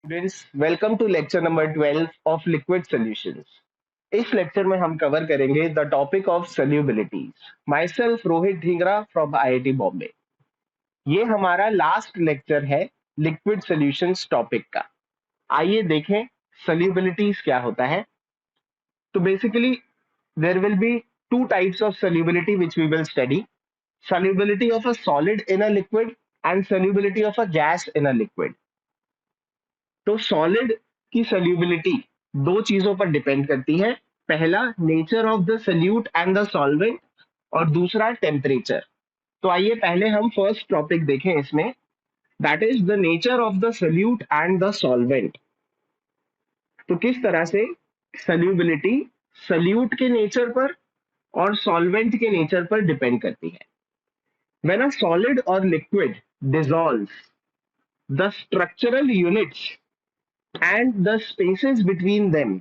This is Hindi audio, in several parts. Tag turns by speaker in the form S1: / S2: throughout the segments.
S1: Students, welcome to lecture number 12 of liquid solutions. इस लेक्चर में हम कवर करेंगे the topic of solubilities. Myself Rohit Dhingra from IIT Bombay. ये हमारा लास्ट लेक्चर है लिक्विड सॉल्यूशंस टॉपिक का। आइए देखें सॉल्युबिलिटीज क्या होता है। तो basically there will be two types of solubility which we will study: solubility of a solid in a liquid and solubility of a gas in a liquid। तो सॉलिड की सॉल्युबिलिटी दो चीजों पर डिपेंड करती है। पहला nature of the solute and the solvent, और दूसरा टेम्परेचर। तो आइए पहले हम फर्स्ट टॉपिक देखें इसमें, that is the nature of the solute and the solvent. तो किस तरह से सॉल्युबिलिटी सॉल्यूट के नेचर पर और सॉल्वेंट के नेचर पर डिपेंड करती है। व्हेन अ सॉलिड और liquid dissolves, the structural units and the spaces between them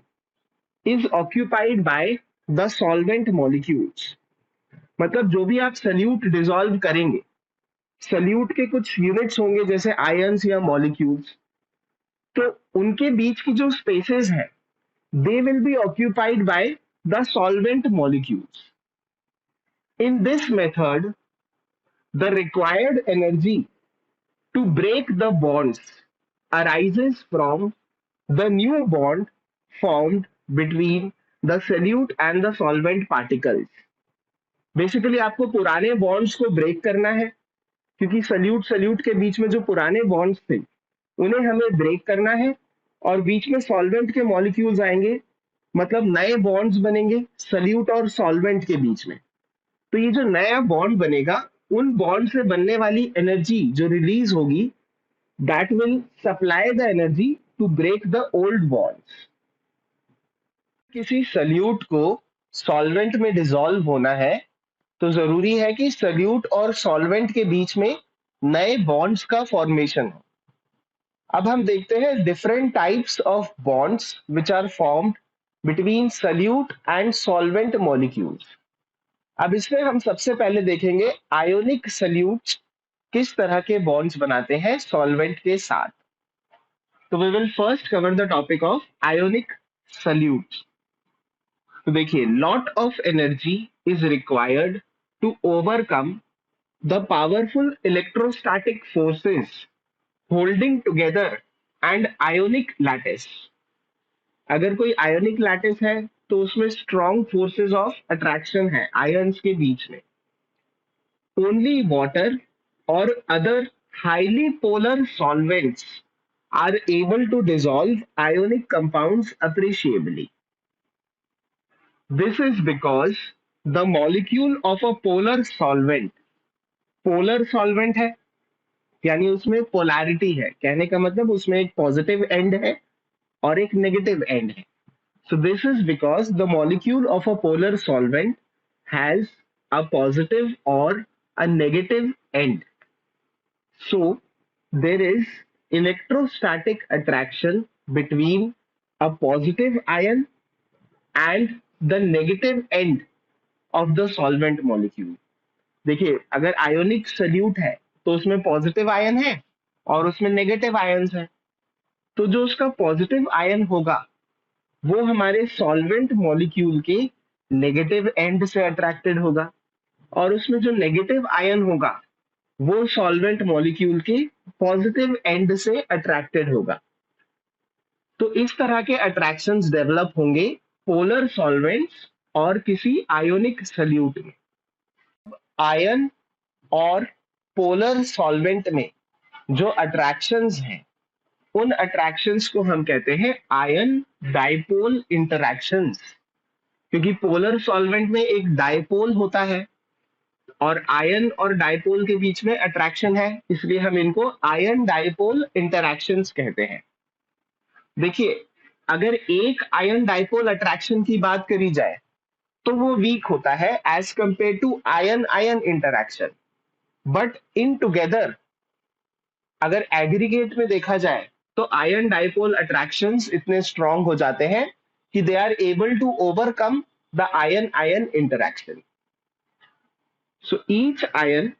S1: is occupied by the solvent molecules। मतलब जो भी आप सल्यूट डिसॉल्व करेंगे, सल्यूट के कुछ यूनिट्स होंगे जैसे आयंस या मॉलिक्यूल्स, तो उनके बीच की जो स्पेसेस है they will be occupied by the solvent molecules. In this method the required energy to break the bonds arises from the new bond formed between the solute and the solvent particles। Basically आपको पुराने बॉन्ड्स को ब्रेक करना है, क्योंकि सल्यूट सल्यूट के बीच में जो पुराने बॉन्ड्स थे उन्हें हमें ब्रेक करना है, और बीच में सॉल्वेंट के मॉलिक्यूल्स आएंगे, मतलब नए बॉन्ड्स बनेंगे सल्यूट और सॉल्वेंट के बीच में। तो ये जो नया बॉन्ड बनेगा, उन बॉन्ड से बनने वाली एनर्जी जो रिलीज होगी, that will supply the energy to break the old bonds। किसी सल्यूट को सॉल्वेंट में डिसॉल्व होना है तो जरूरी है कि सल्यूट और सॉल्वेंट के बीच में नए बॉन्ड्स का फॉर्मेशन हो। अब हम देखते हैं different types of bonds which are formed between solute and solvent molecules. अब इसमें हम सबसे पहले देखेंगे आयोनिक सल्यूट किस तरह के बॉन्ड्स बनाते हैं सॉल्वेंट के साथ। तो we will first cover the topic of ionic solute. तो देखिए, lot of energy is required to overcome the powerful electrostatic forces holding together and ionic lattice. अगर कोई आयोनिक लैटिस है तो उसमें स्ट्रॉन्ग फोर्सेस ऑफ अट्रैक्शन है आयंस के बीच में। ओनली वाटर और other highly polar solvents are able to dissolve ionic compounds appreciably। This is because the molecule of a polar solvent है, यानी उसमें पोलैरिटी है। कहने का मतलब उसमें एक पॉजिटिव एंड है और एक नेगेटिव एंड है। So this is because the molecule of a polar solvent has a positive or a negative end। So there is electrostatic attraction between a positive ion and the negative end of the solvent molecule। देखिए, अगर आयोनिक सल्यूट है तो उसमें पॉजिटिव आयन है और उसमें नेगेटिव आयन्स है। तो जो उसका पॉजिटिव आयन होगा वो हमारे सॉल्वेंट मॉलिक्यूल के नेगेटिव एंड से अट्रैक्टेड होगा, और उसमें जो नेगेटिव आयन होगा वो सॉल्वेंट मॉलिक्यूल के पॉजिटिव एंड से अट्रैक्टेड होगा। तो इस तरह के अट्रैक्शंस डेवलप होंगे पोलर सॉल्वेंट्स और किसी आयोनिक सल्यूट में। आयन और पोलर सॉल्वेंट में जो अट्रैक्शंस हैं उन अट्रैक्शंस को हम कहते हैं आयन डाइपोल इंटरैक्शंस। क्योंकि पोलर सॉल्वेंट में एक डाइपोल होता है और आयन और डाइपोल के बीच में अट्रैक्शन है, इसलिए हम इनको आयन डाइपोल इंटरैक्शंस कहते हैं। देखिए, अगर एक आयन डाइपोल अट्रैक्शन की बात करी जाए तो वो वीक होता है as compare to ion ion interaction. But in together अगर एग्रीगेट में देखा जाए तो आयन डाइपोल अट्रैक्शंस इतने स्ट्रांग हो जाते हैं कि they are able to overcome the ion ion interaction. So each ion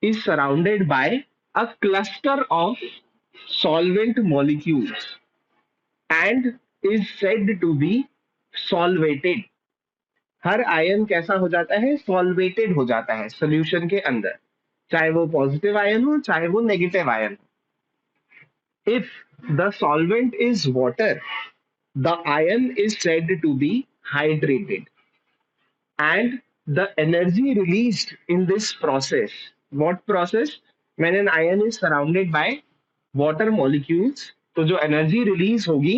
S1: is surrounded by a cluster of solvent molecules। and is said to be solvated. Her ion कैसा हो जाता है? सॉल्वेटेड हो जाता है सोल्यूशन के अंदर, चाहे वो पॉजिटिव आयन हो चाहे वो नेगेटिव आयन हो. If the solvent is water, the ion is said to be hydrated, and the energy released in this process, what process? When an ion is surrounded by water molecules, तो जो energy release होगी,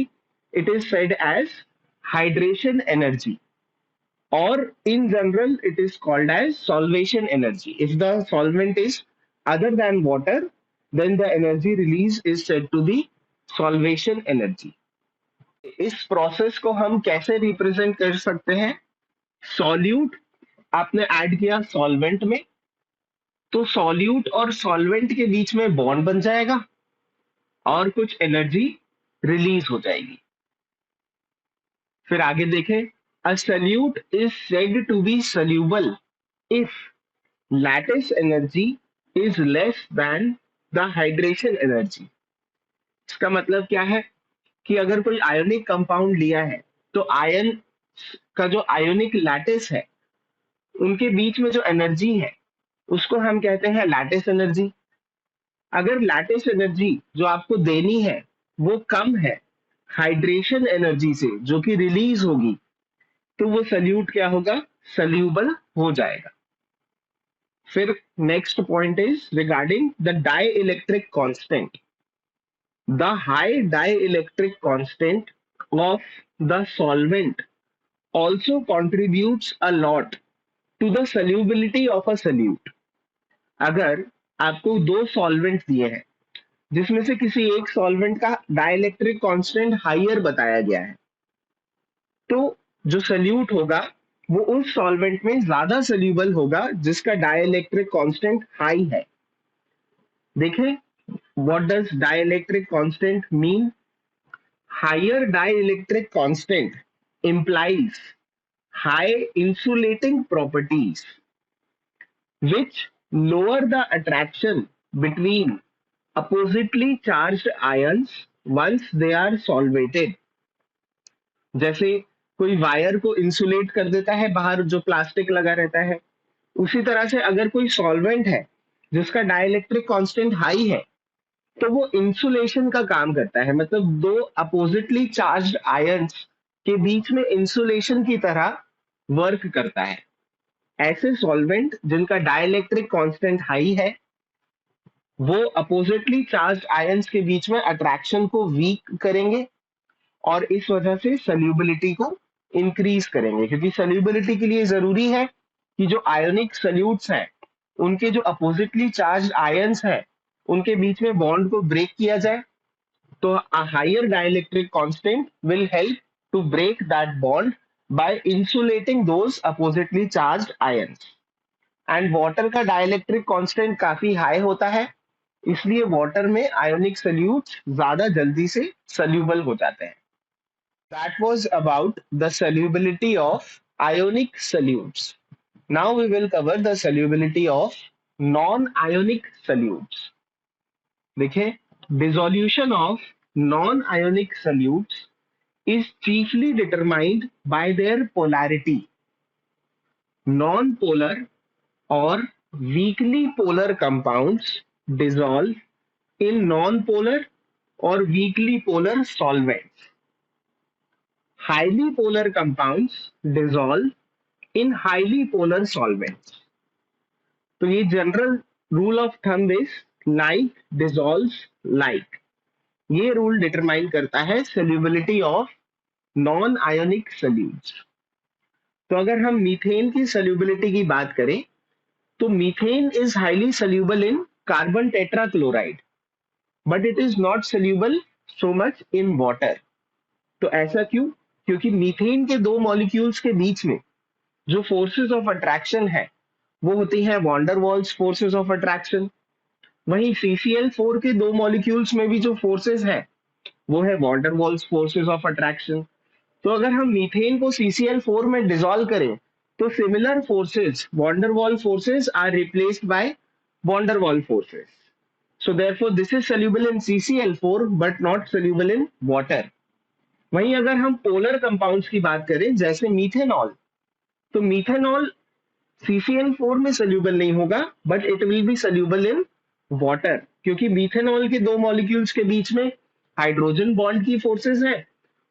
S1: it is said as hydration energy, or in general it is called as solvation energy. If the solvent is other than water, then the energy release is said to be solvation energy. इस प्रोसेस को हम कैसे रिप्रेजेंट कर सकते हैं? सॉल्यूट आपने ऐड किया सॉल्वेंट में, तो सॉल्यूट और सॉल्वेंट के बीच में बॉन्ड बन जाएगा और कुछ एनर्जी रिलीज हो जाएगी. फिर आगे देखें, a solute is said to be soluble if lattice energy is less than the hydration energy. इसका मतलब क्या है कि अगर कोई आयोनिक कंपाउंड लिया है, तो आयन का जो आयोनिक लैटिस है, उनके बीच में जो एनर्जी है उसको हम कहते हैं लैटिस एनर्जी. अगर लैटिस एनर्जी जो आपको देनी है वो कम है हाइड्रेशन एनर्जी से जो कि रिलीज होगी, तो वो सल्यूट क्या होगा? सल्यूबल हो जाएगा. फिर next point is regarding the dielectric constant. The high dielectric constant of the solvent also contributes a lot to the solubility of a solute. अगर आपको दो सॉल्वेंट दिए हैं जिसमें से किसी एक सॉल्वेंट का डाइलेक्ट्रिक कांस्टेंट हाइयर बताया गया है, तो जो सल्यूट होगा वो उस सॉल्वेंट में ज्यादा सोल्यूबल होगा जिसका डाइलेक्ट्रिक कांस्टेंट हाई है. देखें, what does dielectric constant mean? Higher dielectric constant implies high insulating properties which lower the attraction between oppositely charged ions once they are solvated. जैसे कोई वायर को इंसुलेट कर देता है बाहर जो प्लास्टिक लगा रहता है, उसी तरह से अगर कोई सॉल्वेंट है जिसका डाइलेक्ट्रिक कांस्टेंट हाई है, तो वो इंसुलेशन का काम करता है. मतलब दो अपोजिटली चार्ज्ड आयंस के बीच में इंसुलेशन की तरह वर्क करता है. ऐसे सॉल्वेंट जिनका डाइलेक्ट्रिक कांस्टेंट हाई है, वो अपोजिटली चार्ज्ड आयंस के बीच में अट्रैक्शन को वीक करेंगे और इस वजह से सल्यूबिलिटी को इंक्रीज करेंगे, क्योंकि सल्यूबिलिटी के लिए जरूरी है कि जो आयोनिक सल्यूट्स हैं उनके जो अपोजिटली चार्ज्ड आयंस हैं उनके बीच में बॉन्ड को ब्रेक किया जाए. तो a higher dielectric constant will help to break that bond by insulating those oppositely charged ions. And water का dielectric constant काफी high होता है, इसलिए water में ionic solutes ज्यादा जल्दी से soluble हो जाते हैं. That was about the solubility of ionic solutes. Now we will cover the solubility of non-ionic solutes. देखिए, dissolution of non-ionic solutes is chiefly determined by their polarity. Non-polar or weakly polar compounds dissolve in non-polar or weakly polar solvents. Highly polar compounds dissolve in highly polar solvents. तो ये general rule of thumb is like dissolves like. ये रूल डिटरमाइन करता है solubility of non ionic solutes. तो अगर हम मीथेन की सोल्यूबिलिटी की बात करें, तो methane is highly soluble in carbon tetrachloride, but it is not soluble so much in water. तो ऐसा क्यों? क्योंकि मीथेन के दो मॉलिक्यूल्स के बीच में जो फोर्सेस ऑफ अट्रैक्शन है वो होती है van der Waals forces of attraction. वहीं CCl4 के दो मॉलिक्यूल्स में भी जो फोर्सेस है वो है van der Waals forces of attraction. तो अगर हम मीथेन को CCl4 में डिसॉल्व करें, तो similar forces van der Waals forces are replaced by van der Waals forces. So therefore this is soluble in CCl4 but not soluble in water. वहीं अगर हम पोलर कंपाउंड्स की बात करें जैसे मीथेनॉल, तो मीथेनॉल CCN4 में सोल्यूबल नहीं होगा, but it will be soluble in water, क्योंकि मीथेनॉल के दो मॉलिक्यूल्स के बीच में हाइड्रोजन बॉन्ड की फोर्सेस है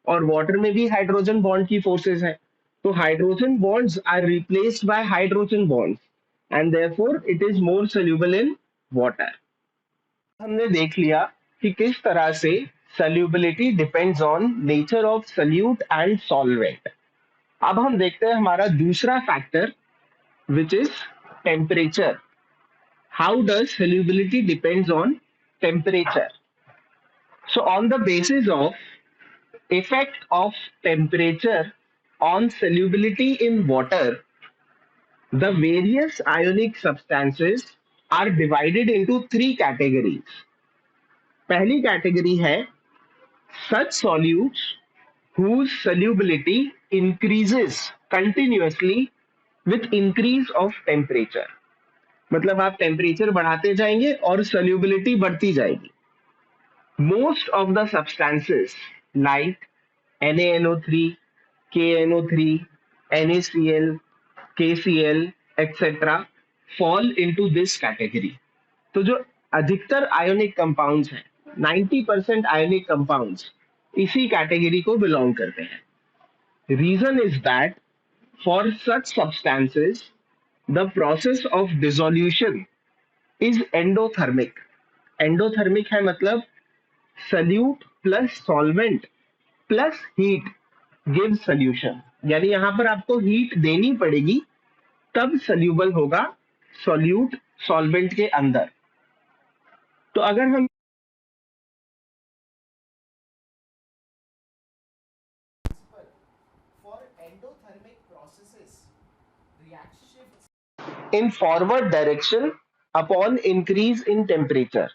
S1: और वाटर में भी हाइड्रोजन बॉन्ड की फोर्सेस है। तो hydrogen bonds are replaced by hydrogen bonds and therefore it is more soluble in water. हमने देख लिया कि किस तरह से solubility depends on nature of solute and solvent। अब हम देखते हैं हमारा दूसरा factor which is temperature. How does solubility depends on temperature? So on the basis of effect of temperature on solubility in water, the various ionic substances are divided into three categories. पहली कैटेगरी है such solutes whose solubility increases continuously with increase of temperature. मतलब आप टेम्परेचर बढ़ाते जाएंगे और सोल्यूबिलिटी बढ़ती जाएगी। Most of the substances like NaNO3, KNO3, NaCl, KCl etcetera fall into this category. तो जो अधिकतर आयोनिक कंपाउंड्स हैं, 90% आयोनिक कंपाउंड्स इसी कैटेगरी को बिलोंग करते हैं। Reason is that for such substances the process of dissolution is endothermic. Endothermic है मतलब solute plus solvent plus heat give solution, यानी यहां पर आपको हीट देनी पड़ेगी तब सोल्यूबल होगा सॉल्यूट सॉल्वेंट के अंदर। तो अगर हम in forward direction upon increase in temperature,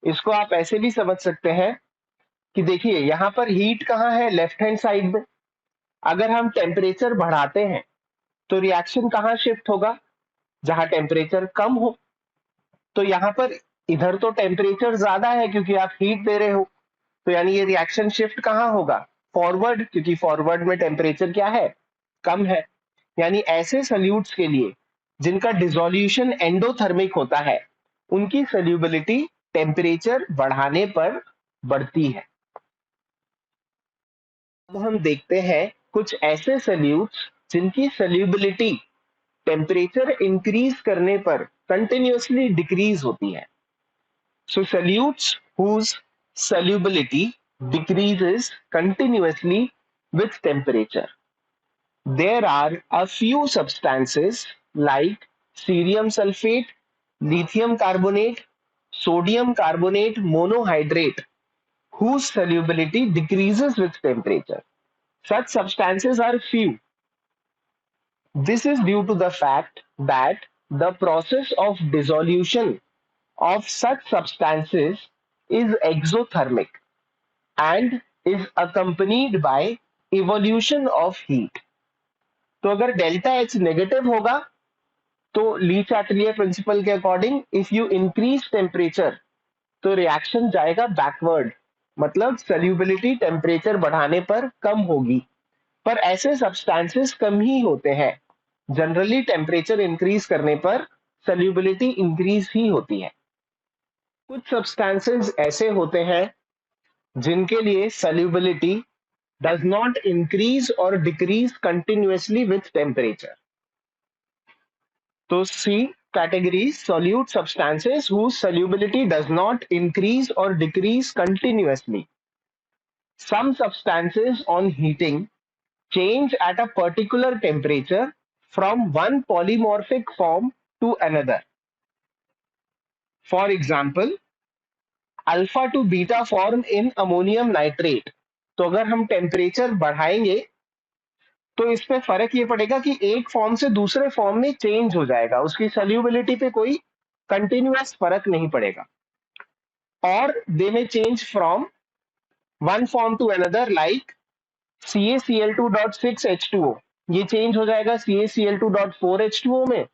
S1: इसको आप ऐसे भी समझ सकते हैं कि देखिए यहां पर हीट कहाँ है, लेफ्ट हैंड साइड में। अगर हम टेम्परेचर बढ़ाते हैं तो रिएक्शन कहाँ शिफ्ट होगा, जहां टेम्परेचर कम हो। तो यहाँ पर इधर तो टेम्परेचर ज्यादा है क्योंकि आप हीट दे रहे हो, तो यानी ये रिएक्शन शिफ्ट कहाँ होगा, फॉरवर्ड, क्योंकि फॉरवर्ड में टेम्परेचर क्या है, कम है। यानी ऐसे सल्यूट्स के लिए जिनका डिसोल्यूशन एंडोथर्मिक होता है उनकी सोल्यूबिलिटी टेम्परेचर बढ़ाने पर बढ़ती है। अब हम देखते हैं कुछ ऐसे सल्यूट्स जिनकी सोल्यूबिलिटी टेम्परेचर इंक्रीज करने पर कंटिन्यूअसली डिक्रीज होती है। So solutes whose solubility decreases continuously with temperature. There are a few substances like cerium sulfate, lithium carbonate, sodium carbonate monohydrate whose solubility decreases with temperature. Such substances are few. This is due to the fact that the process of dissolution of such substances is exothermic and is accompanied by evolution of heat. तो अगर डेल्टा एच नेगेटिव होगा तो ली चार्टेलियर प्रिंसिपल के according if you increase temperature तो रिएक्शन जाएगा बैकवर्ड, मतलब सोल्यूबिलिटी टेम्परेचर बढ़ाने पर कम होगी। पर ऐसे सब्सटेंसेस कम ही होते हैं, जनरली टेम्परेचर इंक्रीज करने पर सोल्यूबिलिटी इंक्रीज ही होती है। कुछ सब्सटेंसेस ऐसे होते हैं जिनके लिए solubility does not increase or decrease continuously with temperature. तो C category solute substances whose solubility does not increase or decrease continuously. Some substances on heating change at a particular temperature from one polymorphic form to another. For example, alpha two beta form in ammonium nitrate. तो अगर हम टेम्परेचर बढ़ाएंगे तो इसमें फर्क ये पड़ेगा कि एक फॉर्म से दूसरे फॉर्म में चेंज हो जाएगा, उसकी सोल्यूबिलिटी पे कोई कंटिन्यूअस फर्क नहीं पड़ेगा। और दे में change from one form to another like CaCl2.6H2O, ये चेंज हो जाएगा CaCl2.4H2O में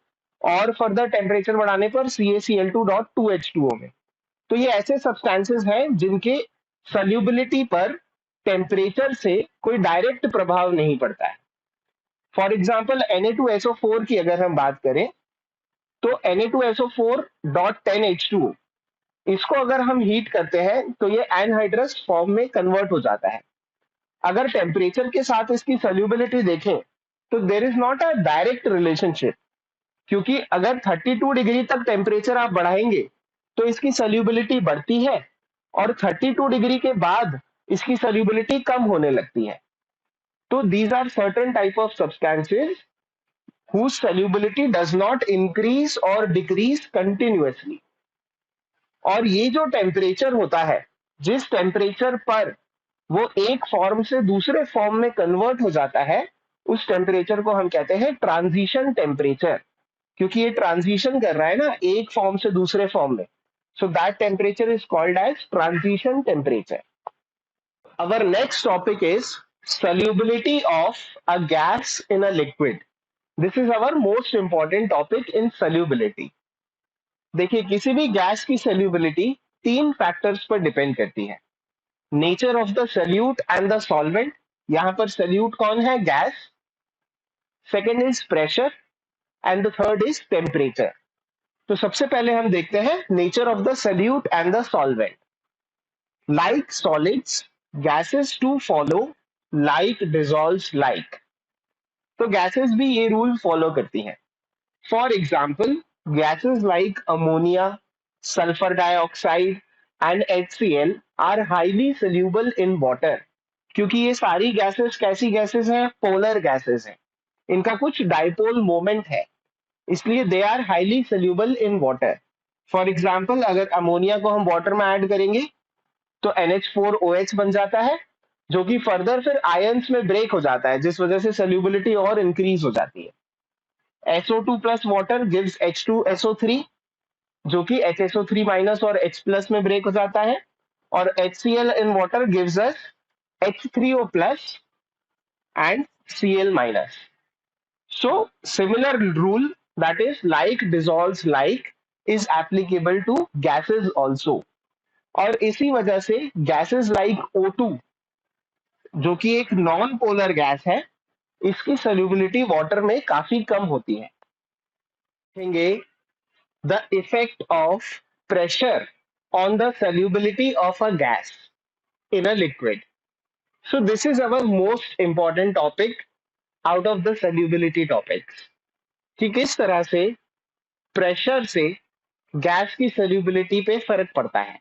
S1: और फर्दर टेम्परेचर बढ़ाने पर CaCl2.2H2O में। तो ये ऐसे सब्सटेंसेस हैं जिनके सोल्यूबिलिटी पर टेम्परेचर से कोई डायरेक्ट प्रभाव नहीं पड़ता है। फॉर एग्जाम्पल Na2SO4 की अगर हम बात करें तो Na2SO4.10H2 इसको अगर हम हीट करते हैं तो ये एनहाइड्रस फॉर्म में कन्वर्ट हो जाता है। अगर टेम्परेचर के साथ इसकी सोल्यूबिलिटी देखें तो there is not a direct relationship, क्योंकि अगर 32 डिग्री तक टेम्परेचर आप बढ़ाएंगे तो इसकी सोल्यूबिलिटी बढ़ती है और 32 डिग्री के बाद इसकी सोल्यूबिलिटी कम होने लगती है। तो these are certain type of substances whose solubility does not increase or decrease continuously। और ये जो टेम्परेचर होता है, जिस टेम्परेचर पर वो एक फॉर्म से दूसरे फॉर्म में कन्वर्ट हो जाता है, उस टेम्परेचर को हम कहते हैं ट्रांजिशन टेम्परेचर, क्योंकि ये ट्रांजिशन कर रहा है ना एक फॉर्म से दूसरे फॉर्म में। So that temperature is called as transition temperature. Our next topic is solubility of a gas in a liquid. This is our most important topic in solubility. देखिए किसी भी गैस की solubility तीन फैक्टर्स पर डिपेंड करती है। Nature of the solute and the solvent, यहां पर सल्यूट कौन है? Gas. Second is pressure and the third is temperature. तो सबसे पहले हम देखते हैं nature of the solute and the solvent. Like solids, gases to follow, like dissolves like। तो गैसेस भी ये रूल फॉलो करती हैं। For example gases like ammonia, sulphur dioxide and HCl are highly soluble in water. क्योंकि ये सारी गैसेस कैसी गैसेस हैं? पोलर गैसेस हैं। इनका कुछ डाइपोल मोमेंट है, इसलिए they are highly soluble in water. For example अगर अमोनिया को हम वाटर में ऐड करेंगे तो NH4OH बन जाता है, जो कि फर्दर फिर आयंस में ब्रेक हो जाता है, जिस वजह से सोल्यूबिलिटी और इंक्रीज हो जाती है। SO2 plus water gives H2SO3, जो कि HSO3 माइनस और H प्लस में ब्रेक हो जाता है, और HCl in water gives us H3O plus and Cl minus. So similar rule, that is like dissolves like, is applicable to gases also. और इसी वजह से गैसेस लाइक O2, जो कि एक नॉन पोलर गैस है, इसकी सोल्यूबिलिटी वाटर में काफी कम होती है। देखेंगे the effect of pressure on the solubility of a gas in a liquid. So this is our most important topic out of the solubility topics, कि किस तरह से प्रेशर से गैस की सोल्यूबिलिटी पे फर्क पड़ता है।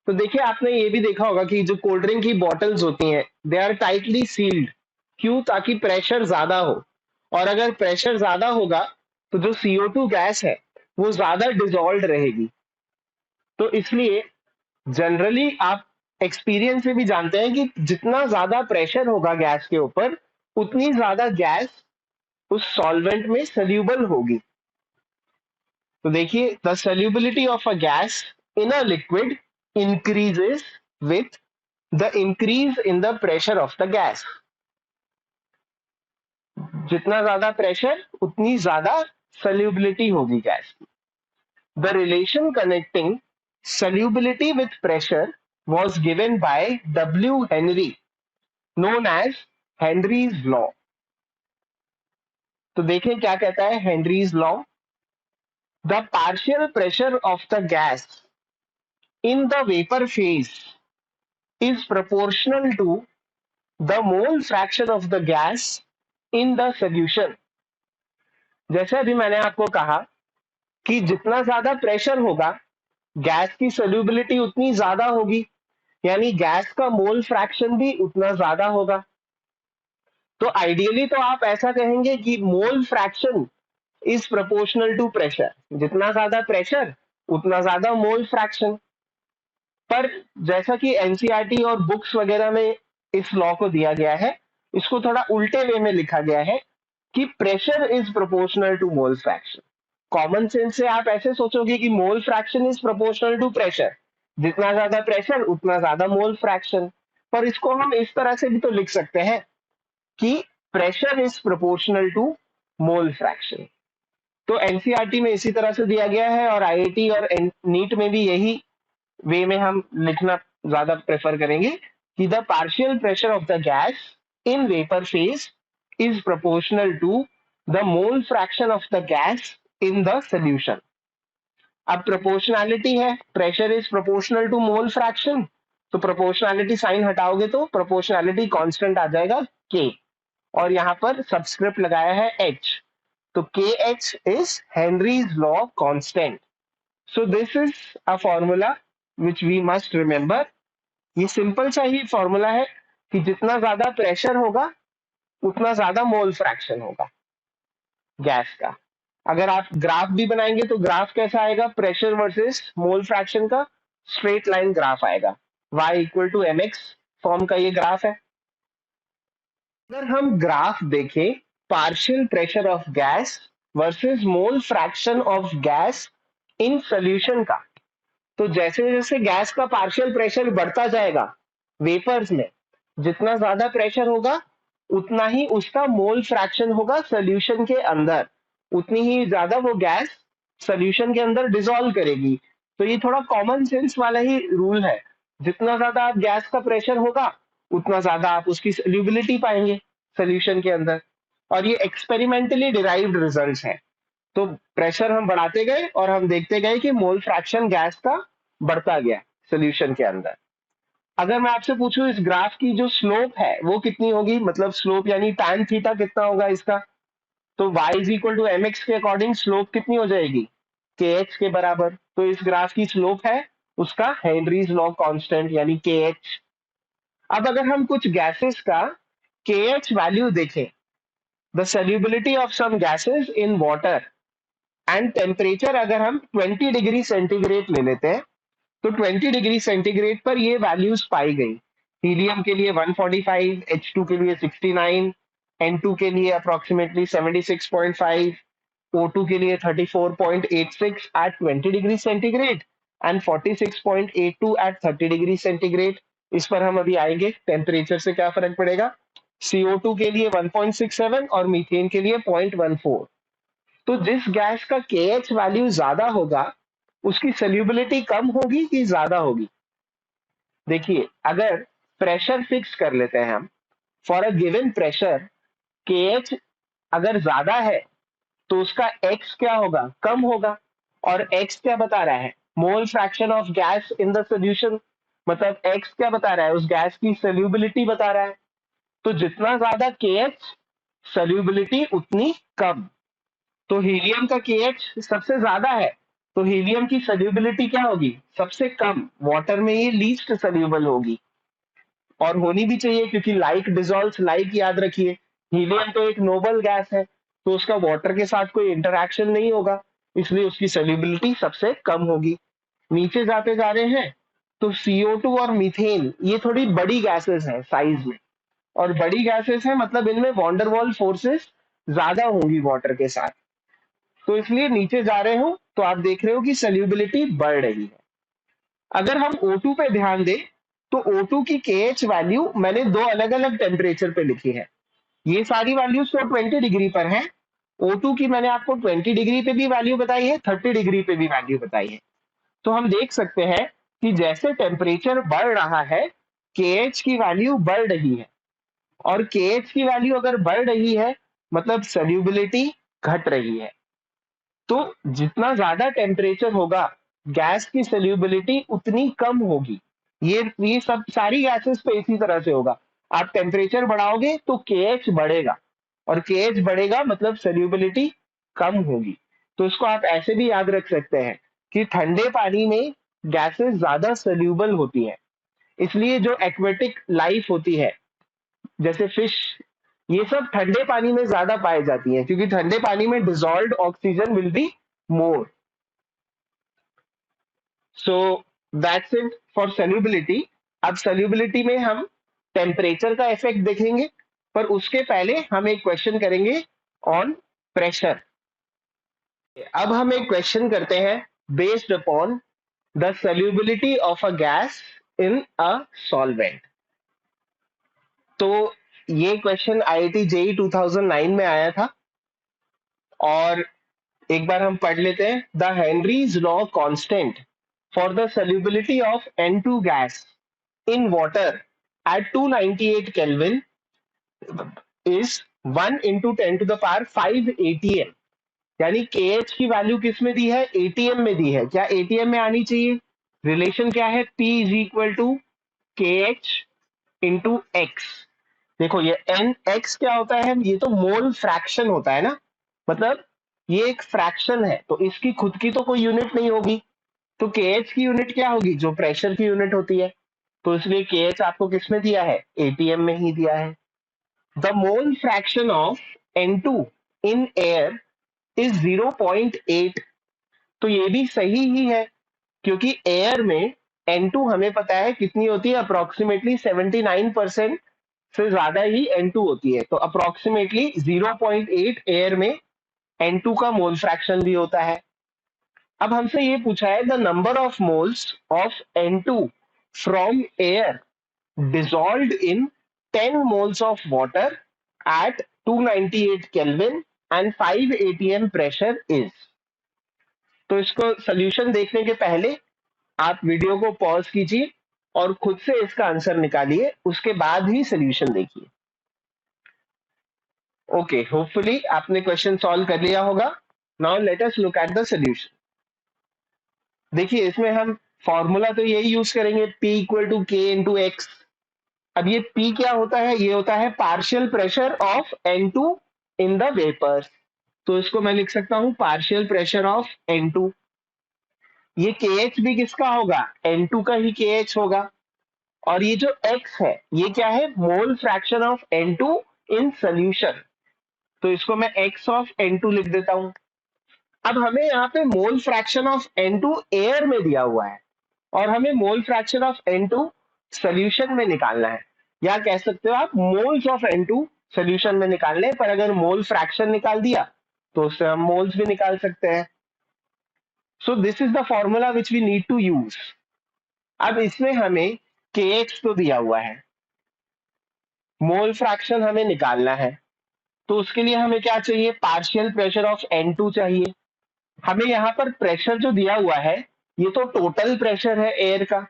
S1: तो देखिए आपने ये भी देखा होगा कि जो कोल्ड ड्रिंक की बॉटल्स होती हैं दे आर टाइटली सील्ड। क्यों? ताकि प्रेशर ज्यादा हो, और अगर प्रेशर ज्यादा होगा तो जो CO2 गैस है वो ज्यादा डिजॉल्व रहेगी। तो इसलिए जनरली आप एक्सपीरियंस से भी जानते हैं कि जितना ज्यादा प्रेशर होगा गैस के ऊपर, उतनी ज्यादा गैस उस सॉल्वेंट में सोल्यूबल होगी। तो देखिए the solubility of a gas in a liquid increases with the increase in the pressure of the gas। जितना ज्यादा प्रेशर उतनी ज्यादा solubility होगी गैस की। The relation connecting solubility with pressure was given by W. Henry, known as Henry's law। तो देखें क्या कहता है Henry's law। The partial pressure of the gas in the vapor phase is proportional to the mole fraction of the gas in the solution। जैसे अभी मैंने आपको कहा कि जितना ज्यादा प्रेशर होगा गैस की सोल्यूबिलिटी उतनी ज्यादा होगी, यानी गैस का मोल फ्रैक्शन भी उतना ज्यादा होगा। तो आइडियली तो आप ऐसा कहेंगे कि mole fraction is proportional to pressure. जितना ज्यादा प्रेशर उतना ज्यादा मोल फ्रैक्शन। पर जैसा कि एनसीईआरटी और बुक्स वगैरह में इस लॉ को दिया गया है, इसको थोड़ा उल्टे वे में लिखा गया है कि pressure is proportional to mole fraction. Common sense से आप ऐसे सोचोगे कि mole fraction is proportional to pressure, जितना ज्यादा प्रेशर उतना ज्यादा मोल फ्रैक्शन। पर इसको हम इस तरह से भी तो लिख सकते हैं कि pressure is proportional to mole fraction. तो एनसीईआरटी में इसी तरह से दिया गया है, और आईआईटी और नीट में भी यही वे में हम लिखना ज्यादा प्रेफर करेंगे कि the partial pressure of the gas in vapour phase is proportional to the mole fraction of the gas in the solution. अब प्रोपोर्शनैलिटी है, pressure is proportional to mole fraction, तो प्रोपोर्शनैलिटी साइन हटाओगे तो प्रोपोर्शनैलिटी कांस्टेंट आ जाएगा के, और यहाँ पर सबस्क्रिप्ट लगाया है एच, तो K H is Henry's law constant. So this is a formula which we must remember. ये सिंपल सा ही फॉर्मूला है कि जितना ज्यादा प्रेशर होगा उतना ज्यादा मोल फ्रैक्शन होगा गैस का। अगर आप ग्राफ भी बनाएंगे तो ग्राफ कैसा आएगा, प्रेशर वर्सेस मोल फ्रैक्शन का स्ट्रेट लाइन ग्राफ आएगा, y equal to M X form का ये ग्राफ है। अगर हम ग्राफ देखें partial pressure of gas versus mole fraction of gas in solution का, तो जैसे जैसे गैस का पार्शियल प्रेशर बढ़ता जाएगा वेपर्स में, जितना ज्यादा प्रेशर होगा उतना ही उसका मोल फ्रैक्शन होगा सोल्यूशन के अंदर, उतनी ही ज्यादा वो गैस सोल्यूशन के अंदर डिसॉल्व करेगी। तो ये थोड़ा कॉमन सेंस वाला ही रूल है, जितना ज्यादा आप गैस का प्रेशर होगा उतना ज्यादा आप उसकी सोल्यूबिलिटी पाएंगे सोल्यूशन के अंदर, और ये एक्सपेरिमेंटली डिराइव्ड रिजल्ट्स हैं। तो प्रेशर हम बढ़ाते गए और हम देखते गए कि मोल फ्रैक्शन गैस का बढ़ता गया सोल्यूशन के अंदर। अगर मैं आपसे पूछूं इस ग्राफ की जो स्लोप है वो कितनी होगी, मतलब स्लोप यानी tan थीटा कितना होगा इसका, तो y is equal to M X के अकॉर्डिंग स्लोप कितनी हो जाएगी, के एच के बराबर। तो इस ग्राफ की स्लोप है उसका हेनरीज लॉ कांस्टेंट यानी के एच। अब अगर हम कुछ गैसेस का के एच वैल्यू देखें, the solubility of some gases in water and temperature अगर हम 20 डिग्री सेंटीग्रेड ले लेते हैं, तो 20 डिग्री सेंटीग्रेड पर ये वैल्यूज पाई गई। हीलियम के लिए 145, H2 के लिए 69, N2 के लिए अप्रोक्सीमेटली 76.5, O2 के लिए 34.86 at 20 degree centigrade and 46.82 at 30 degree centigrade. इस पर हम अभी आएंगे टेम्परेचर से क्या फर्क पड़ेगा। CO2 के लिए 1.67 और मीथेन के लिए 0.14। तो जिस गैस का KH वैल्यू ज्यादा होगा उसकी सोल्यूबिलिटी कम होगी कि ज्यादा होगी। देखिए अगर प्रेशर फिक्स कर लेते हैं हम, for a given pressure KH अगर ज्यादा है तो उसका X क्या होगा, कम होगा। और X क्या बता रहा है, मोल fraction of gas in the solution, मतलब X क्या बता रहा है, उस गैस की सोल्यूबिलिटी बता रहा है। तो जितना ज्यादा KH सोल्यूबिलिटी उतनी कम। तो हीलियम का KH सबसे ज्यादा है, तो हीलियम की सोल्यूबिलिटी क्या होगी, सबसे कम, वाटर में ये लीस्ट सोल्यूबल होगी, और होनी भी चाहिए क्योंकि लाइक डिजॉल्व्स लाइक, याद रखिए हीलियम तो एक नोबल गैस है, तो उसका वाटर के साथ कोई इंटरैक्शन नहीं होगा, इसलिए उसकी सोल्यूबिलिटी सबसे कम होगी। नीचे जाते जा रहे हैं तो CO2 और मीथेन ये थोड़ी बड़ी गैसेस हैं साइज में, और बड़ी गैसेस हैं मतलब इनमें वॉन्डरवॉल फोर्सेस ज्यादा होंगी वाटर के साथ, तो इसलिए नीचे जा रहे हो तो आप देख रहे हो कि सोल्यूबिलिटी बढ़ रही है। अगर हम O2 पे ध्यान दें तो O2 की KH वैल्यू मैंने दो अलग अलग टेम्परेचर पे लिखी है। ये सारी वैल्यूज तो 20 डिग्री पर है, O2 की मैंने आपको 20 डिग्री पे भी वैल्यू बताई है, 30 डिग्री पे भी वैल्यू बताई है। तो हम देख सकते हैं कि जैसे टेम्परेचर बढ़ रहा है KH की वैल्यू बढ़ रही है, और KH की वैल्यू अगर बढ़ रही है मतलब सोल्यूबिलिटी घट रही है। तो जितना ज्यादा टेम्परेचर होगा गैस की सोल्यूबिलिटी उतनी कम होगी। ये सब सारी गैसेस पे इसी तरह से होगा, आप टेम्परेचर बढ़ाओगे तो KH बढ़ेगा, और KH बढ़ेगा मतलब सोल्यूबिलिटी कम होगी। तो इसको आप ऐसे भी याद रख सकते हैं कि ठंडे पानी में गैसेस ज्यादा सोल्यूबल होती है, इसलिए जो एक्वेटिक लाइफ होती है जैसे फिश, ये सब ठंडे पानी में ज्यादा पाई जाती हैं क्योंकि ठंडे पानी में dissolved oxygen will be more. So that's it for solubility. अब सोल्यूबिलिटी में हम टेम्परेचर का इफेक्ट देखेंगे, पर उसके पहले हम एक क्वेश्चन करेंगे ऑन प्रेशर। अब हम एक क्वेश्चन करते हैं based upon the solubility of a gas in a solvent. तो ये क्वेश्चन IIT JEE 2009 में आया था, और एक बार हम पढ़ लेते हैं। The Henrys law constant for the solubility of N2 gas in water at 298 Kelvin is 1 into 10 to the power 5 ATM। यानी KH की वैल्यू किस में दी है? ATM में दी है। क्या ATM में आनी चाहिए? रिलेशन क्या है? P is equal to KH into X. देखो ये एन एक्स क्या होता है? ये तो मोल फ्रैक्शन होता है ना, मतलब ये एक फ्रैक्शन है तो इसकी खुद की तो कोई यूनिट नहीं होगी। तो KH की यूनिट क्या होगी? जो प्रेशर की यूनिट होती है। तो इसलिए KH आपको किस में दिया है? ATM में ही दिया है। The mole fraction of N2 in air is 0.8। तो ये भी सही ही है क्योंकि एयर में N2 हमें पता है कितनी होती है? अप्रोक्सीमेटली 79% से ज्यादा ही N2 होती है। तो अप्रोक्सीमेटली 0.8 एयर में N2 का मोल फ्रैक्शन भी होता है। अब हमसे ये पूछा है the number of moles of N2 from air dissolved in 10 moles of water at 298 Kelvin and 5 atm pressure is। तो इसको सोल्यूशन देखने के पहले आप वीडियो को पॉज कीजिए और खुद से इसका आंसर निकालिए, उसके बाद ही सोल्यूशन देखिए। ओके, होपफुली आपने क्वेश्चन सॉल्व कर लिया होगा। Now let us look at the solution. देखिए इसमें हम फॉर्मूला तो यही यूज करेंगे, P इक्वल टू के इंटू एक्स। अब ये P क्या होता है? ये होता है partial pressure of N2 in the vapour. तो इसको मैं लिख सकता हूं पार्शियल प्रेशर ऑफ N2। ये KH भी किसका होगा? N2 का ही KH होगा। और ये जो X है ये क्या है? मोल fraction of N2 in solution. तो इसको मैं X ऑफ N2 लिख देता हूं। अब हमें यहाँ पे मोल फ्रैक्शन ऑफ N2 एयर में दिया हुआ है और हमें मोल फ्रैक्शन ऑफ N2 सोल्यूशन में निकालना है, या कह सकते हो आप मोल्स ऑफ N2 सोल्यूशन में निकालने। पर अगर मोल फ्रैक्शन निकाल दिया तो उससे हम मोल्स भी निकाल सकते हैं। So this is the formula which we need to use. अब इसमें हमें KX तो दिया हुआ है, मोल फ्रैक्शन हमें निकालना है, तो उसके लिए हमें क्या चाहिए? पार्शियल प्रेशर ऑफ N2 चाहिए। हमें यहाँ पर प्रेशर जो दिया हुआ है ये तो टोटल प्रेशर है एयर का।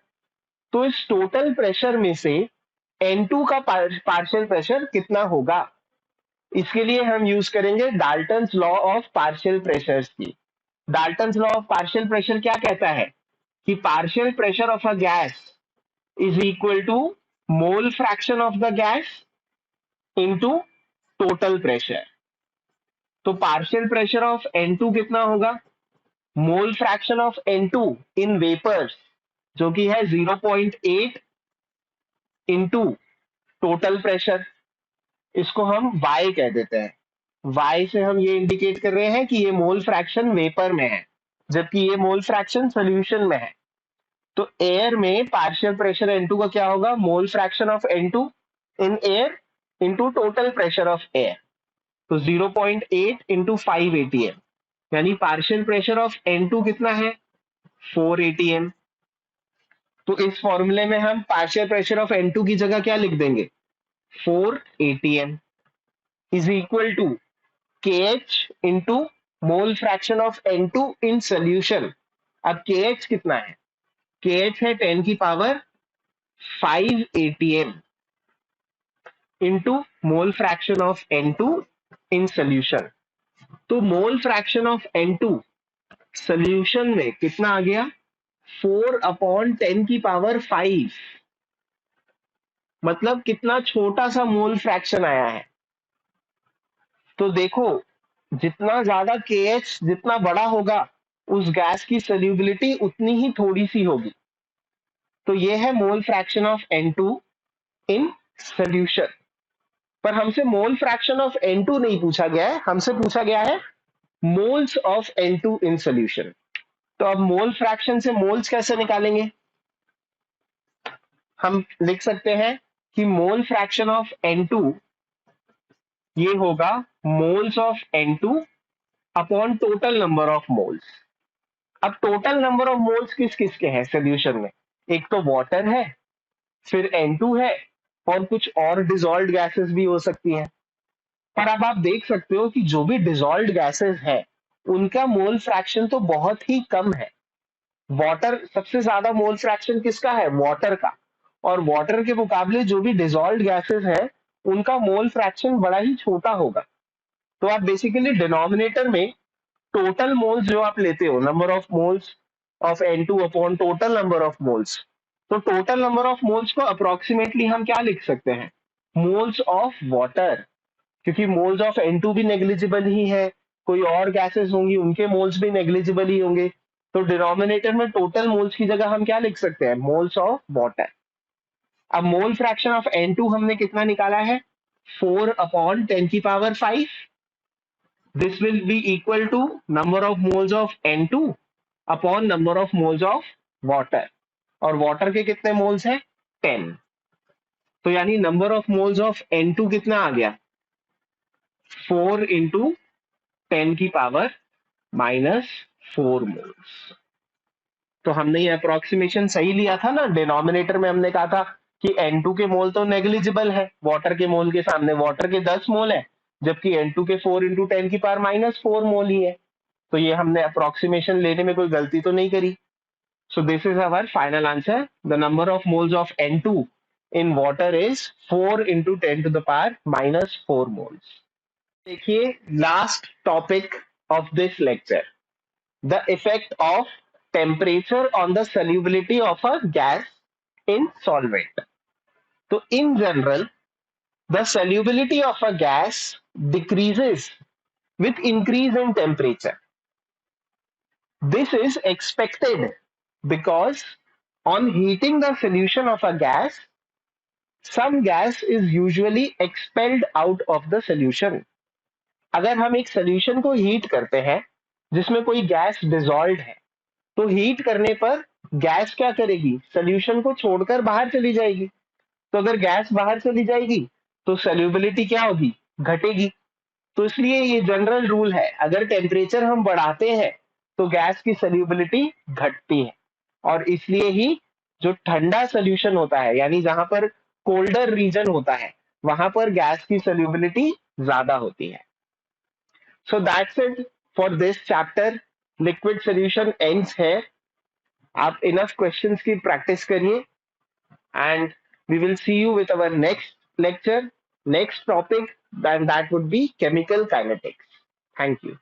S1: तो इस टोटल प्रेशर में से N2 का पार्शियल प्रेशर कितना होगा? इसके लिए हम यूज करेंगे Dalton's law of partial pressures की। Dalton's law of partial pressure क्या कहता है कि partial pressure of a gas is equal to mole fraction of the gas into total pressure. तो पार्शियल प्रेशर ऑफ N2 कितना होगा? Mole fraction of N2 in vapours जो कि है 0.8 इंटू टोटल प्रेशर। इसको हम Y कह देते हैं। Y से हम ये इंडिकेट कर रहे हैं कि ये मोल फ्रैक्शन वेपर में है जबकि ये मोल फ्रैक्शन सोल्यूशन में है। तो एयर में पार्शियल प्रेशर N2 का क्या होगा? Mole fraction of N2 in air into total pressure of air. तो 0.8 इंटू 5 ATM, यानी पार्शियल प्रेशर ऑफ N2 कितना है? 4 ATM। तो इस फॉर्मूले में हम पार्शियल प्रेशर ऑफ N2 की जगह क्या लिख देंगे? 4 ATM is equal to KH into mole fraction of N2 in solution. अब KH कितना है? KH है 10 की power 5 ATM into mole fraction of N2 in solution. तो mole fraction of N2 solution में कितना आ गया? 4/10 की पावर 5। मतलब कितना छोटा सा मोल फ्रैक्शन आया है। तो देखो जितना ज्यादा KH जितना बड़ा होगा उस गैस की सोल्यूबिलिटी उतनी ही थोड़ी सी होगी। तो ये है मोल fraction of N2 in solution. पर हमसे मोल फ्रैक्शन ऑफ N2 नहीं पूछा गया है, हमसे पूछा गया है moles of N2 in solution. तो अब मोल फ्रैक्शन से मोल्स कैसे निकालेंगे? हम लिख सकते हैं कि मोल फ्रैक्शन ऑफ N2 ये होगा moles of N2 upon total number of moles. अब टोटल नंबर ऑफ मोल्स किस किस के हैं सोल्यूशन में? एक तो वाटर है, फिर N2 है, और कुछ और डिसॉल्व्ड गैसेस भी हो सकती हैं। पर अब आप देख सकते हो कि जो भी डिसॉल्व्ड गैसेस है उनका मोल फ्रैक्शन तो बहुत ही कम है। वाटर सबसे ज्यादा मोल फ्रैक्शन किसका है? वाटर का। और वाटर के मुकाबले जो भी डिजॉल्व्ड गैसेस हैं उनका मोल फ्रैक्शन बड़ा ही छोटा होगा। तो आप बेसिकली डिनोमिनेटर में टोटल मोल्स जो आप लेते हो, number of moles of N2 upon total number of moles, तो टोटल नंबर ऑफ मोल्स को अप्रोक्सीमेटली हम क्या लिख सकते हैं, मोल्स ऑफ वाटर, क्योंकि मोल्स ऑफ N2 भी नेग्लिजिबल ही है, कोई और गैसेस होंगी उनके मोल्स भी नेग्लिजिबल ही होंगे, तो डिनोमिनेटर में टोटल मोल्स की जगह हम क्या लिख सकते हैं, मोल्स ऑफ वाटर। अब मोल फ्रैक्शन ऑफ N2 हमने कितना निकाला है, 4 upon 10⁵। This will be equal to number of moles of N2 upon number of moles of water, और वाटर के कितने मोल्स हैं, 10। तो यानी number of moles of N2 कितना आ गया, 4 इंटू 10⁻⁻4 मोल्स। तो हमने ये अप्रोक्सीमेशन सही लिया था ना, डिनोमिनेटर में हमने कहा था कि N2 के मोल तो नेग्लिजिबल है वाटर के मोल के सामने, वाटर के 10 मोल है जबकि N2 के 4 इंटू 10⁻⁻4 मोल ही है। तो ये हमने अप्रोक्सीमेशन लेने में कोई गलती तो नहीं करी। So this is our final answer, the number of moles of N2 in water is 4 into 10⁻⁻4 moles. देखिए last topic of this lecture, the effect of temperature on the solubility of a gas in solvent. तो in general, the solubility of a gas decreases with increase in temperature. This is expected because on heating the solution of a gas, some gas is usually expelled out of the solution. अगर हम एक solution को heat करते हैं जिसमें कोई गैस डिसॉल्व है, तो हीट करने पर गैस क्या करेगी, सोल्यूशन को छोड़कर बाहर चली जाएगी। तो अगर गैस बाहर चली जाएगी तो सॉल्युबिलिटी क्या होगी, घटेगी। तो इसलिए ये जनरल रूल है, अगर टेम्परेचर हम बढ़ाते हैं तो गैस की सॉल्युबिलिटी घटती है, और इसलिए ही जो ठंडा सोल्यूशन होता है यानी जहां पर कोल्डर रीजन होता है वहां पर गैस की सॉल्युबिलिटी ज्यादा होती है। So that's it for this chapter, liquid solution ends है। आप इनफ क्वेश्चंस की प्रैक्टिस करिए and we will see you with our next lecture, next topic, and that would be chemical kinetics. Thank you.